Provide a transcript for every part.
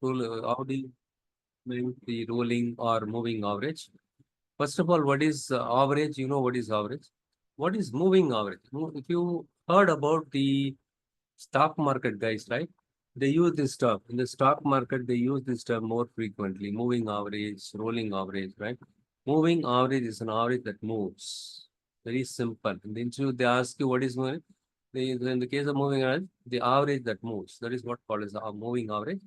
how do you mean the rolling or moving average? First of all, what is average? You know what is average? What is moving average? If you heard about the stock market guys, right? They use this term. In the stock market, they use this term more frequently. Moving average, rolling average, right? Moving average is an average that moves. Very simple. In the interview, they ask you what is moving. In the case of moving average, the average that moves. That is what called as a moving average.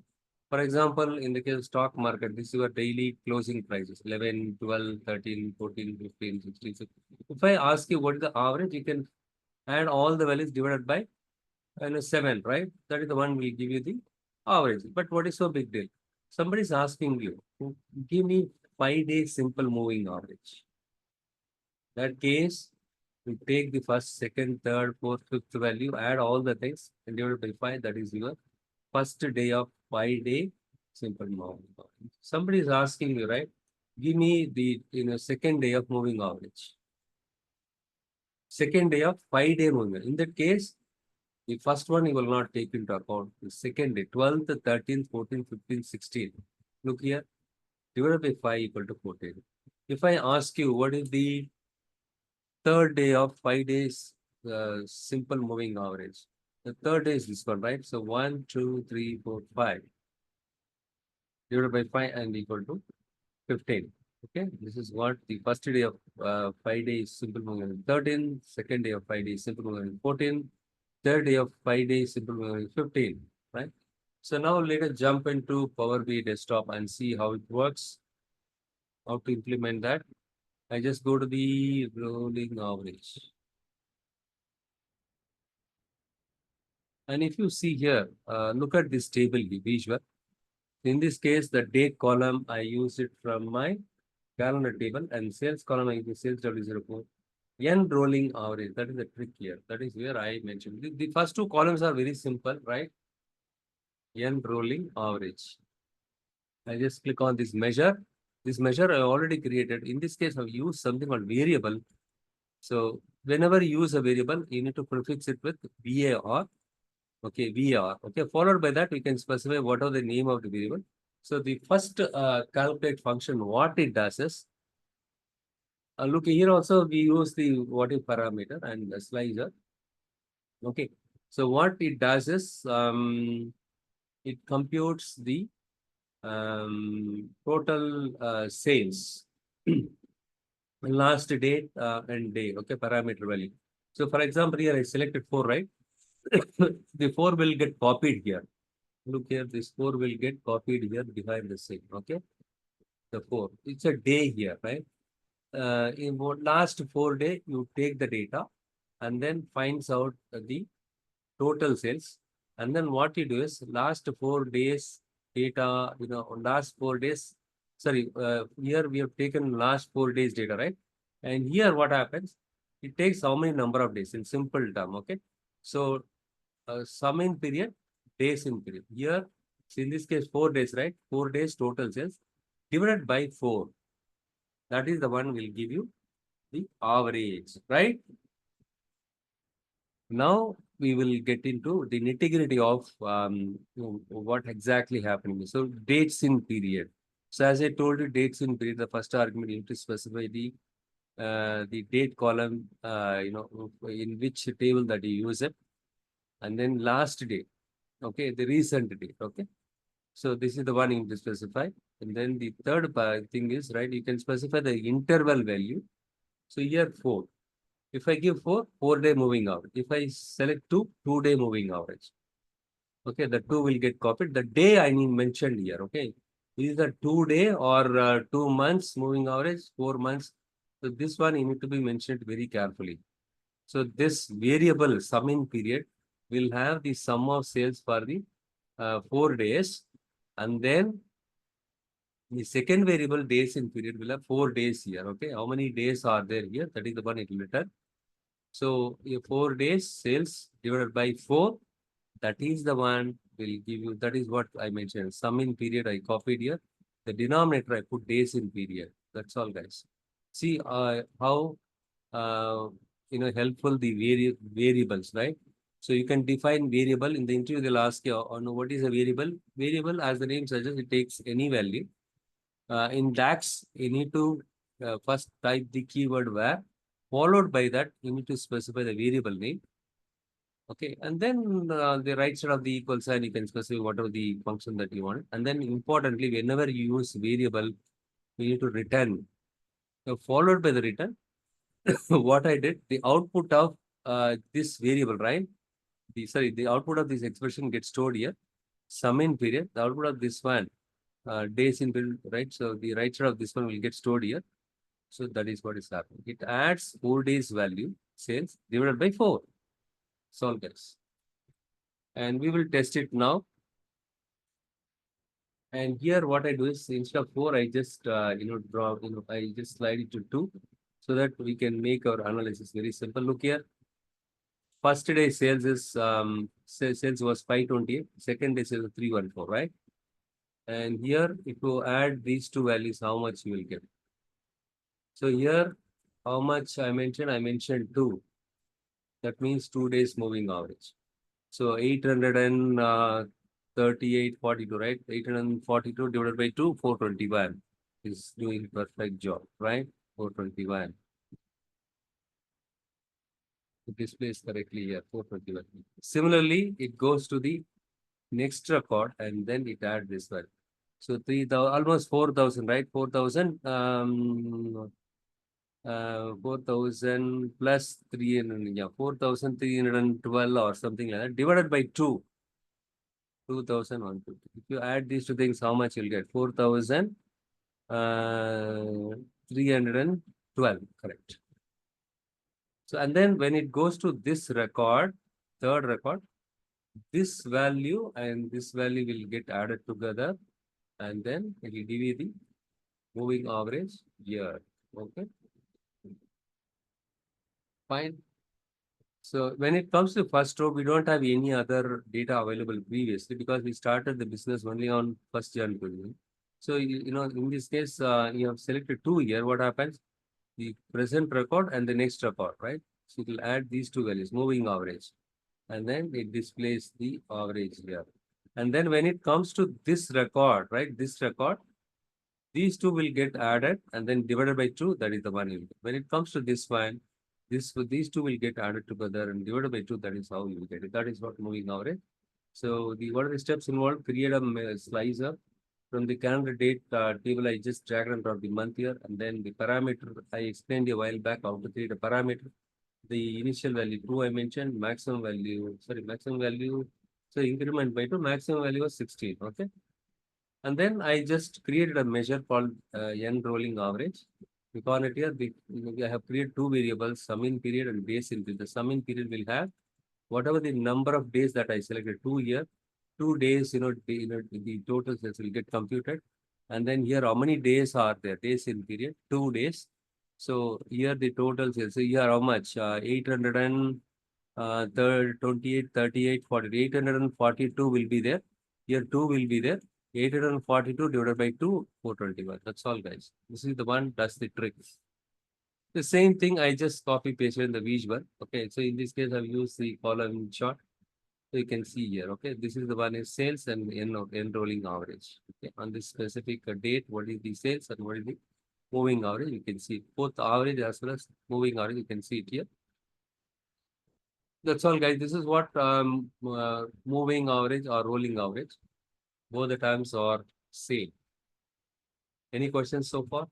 For example, in the case of stock market, this is your daily closing prices, 11, 12, 13, 14, 15, 16. If I ask you what is the average, you can add all the values divided by 7, right? That is the one will give you the average. But what is so big deal? Somebody is asking you, give me 5 days simple moving average. That case, you take the first, second, third, fourth, fifth value, add all the things, and divide by 5. That is your first day of 5-day simple moving average. Somebody is asking you, right? Give me the second day of moving average. Second day of 5-day moving. In that case, the first one you will not take into account. The second day, 12th, 13th, 14th, 15th, 16th. Look here, divided by 5 equal to 14. If I ask you what is the third day of 5 days simple moving average, the third day is this one, right? So 1, 2, 3, 4, 5 divided by 5 and equal to 15. Okay, this is what the first day of 5 days simple moving average. 13, second day of 5 days simple moving average. 14, third day of 5 days simple moving average. 15, right? So now let us jump into Power BI desktop and see how it works, how to implement that. I just go to the rolling average. And if you see here, look at this table visual. In this case, the date column, I use it from my calendar table, and sales column, I use sales W04. N rolling average, that is the trick here. That is where I mentioned. The first two columns are very simple, right? N rolling average. I just click on this measure. This measure I already created. In this case, I've used something called variable. So whenever you use a variable, you need to prefix it with VAR. Okay, VAR. Okay, followed by that, we can specify what are the name of the variable. So the first calculate function, what it does is, look here also, we use the what if parameter and the slicer. Okay, so what it does is, it computes the total sales last date and day, okay, parameter value. So for example, here I selected 4, right? The 4 will get copied here. Look here, this 4 will get copied here behind the scene, okay? The 4, it's a day here, right? In last 4 day, you take the data and then finds out the total sales. And then what you do is last 4 days data, last 4 days, sorry, here we have taken last 4 days data, right? And here what happens, it takes how many number of days in simple term, okay? So sum in period, days in period. Here, so in this case, 4 days, right? 4 days total sales divided by 4. That is the one will give you the average, right? Now we will get into the nitty-gritty of what exactly happening. So dates in period. So as I told you, dates in period, the first argument you need to specify the date column, in which table that you use it, and then last date, okay, the recent date, okay. So this is the one you need to specify, and then the third thing is, right, you can specify the interval value. So here 4. If I give 4, 4-day moving average. If I select 2, 2-day moving average. Okay, the 2 will get copied. The day I need mentioned here, okay. Is the 2-day or 2 months moving average, 4 months. So this one you need to be mentioned very carefully. So this variable sum in period will have the sum of sales for the 4 days, and then the second variable days in period will have 4 days here. Okay, how many days are there here? That is the one it will return. So 4 days sales divided by 4, that is the one will give you, that is what I mentioned. Sum in period I copied here. The denominator I put days in period. That's all, guys. See how helpful the variables, right? So you can define variable. In the interview, they'll ask you, oh, no, what is a variable? Variable, as the name suggests, it takes any value. In DAX, you need to first type the keyword where, followed by that, you need to specify the variable name. Okay, and then the right side of the equal sign, you can specify whatever the function that you want. And then importantly, whenever you use variable, you need to return. So followed by the return, what I did, the output of this variable, right? The output of this expression gets stored here. Sum in period, the output of this one, days in period, right? So the right side of this one will get stored here. So that is what is happening. It adds 4 days value, sales, divided by 4. Solve this. And we will test it now. And here what I do is, instead of 4, I just, I just slide it to 2 so that we can make our analysis very simple. Look here. First day sales is, sales was 528. Second day sales is 314, right? And here, if you add these two values, how much you will get? So here, how much I mentioned 2. That means 2 days moving average. So 838.42, right? 842 divided by 2, 421 is doing perfect job, right? 421. It displays correctly here, 421. Similarly, it goes to the next record and then it adds this one. So 3,000, almost 4,000, right? 4,000, 4,000 plus 300, yeah, 4,312 or something like that, divided by 2. 2,150. If you add these two things, how much you'll get? 4,312, correct. So, and then when it goes to this record, third record, this value and this value will get added together, and then it will give you the moving average year. Okay. Fine. So when it comes to first row, we don't have any other data available previously because we started the business only on 1st January. So, in this case, you have selected 2 here. What happens? The present record and the next record, right? So it will add these two values, moving average. And then it displays the average here. And then when it comes to this record, right? This record, these two will get added and then divided by 2, that is the one you get. When it comes to this one, these two will get added together and divided by 2, that is how you will get it. That is what moving average. So what are the steps involved? Create a slicer. From the calendar date table, I just drag and drop the month here, and then the parameter, I explained a while back how to create a parameter. The initial value 2 I mentioned, maximum value, so increment by 2, maximum value was 16, okay? And then I just created a measure called n rolling average. We call it here, I have created 2 variables, sum in period and days in period. The sum in period will have whatever the number of days that I selected, 2 here, 2 days, the total sales will get computed. And then here, how many days are there? Days in period, 2 days. So here the total sales, so here how much? 28, 38, 40, 842 will be there. Here 2 will be there. 842 divided by 2, 421. That's all, guys. This is the one, that's the trick. The same thing, I just copy pasted in the visual. Okay, so in this case, I've used the column chart. So you can see here, okay, this is the one is sales and enrolling average. Okay, on this specific date, what is the sales and what is the moving average? You can see both average as well as moving average. You can see it here. That's all, guys. This is what moving average or rolling average. Both the terms are same. Any questions so far?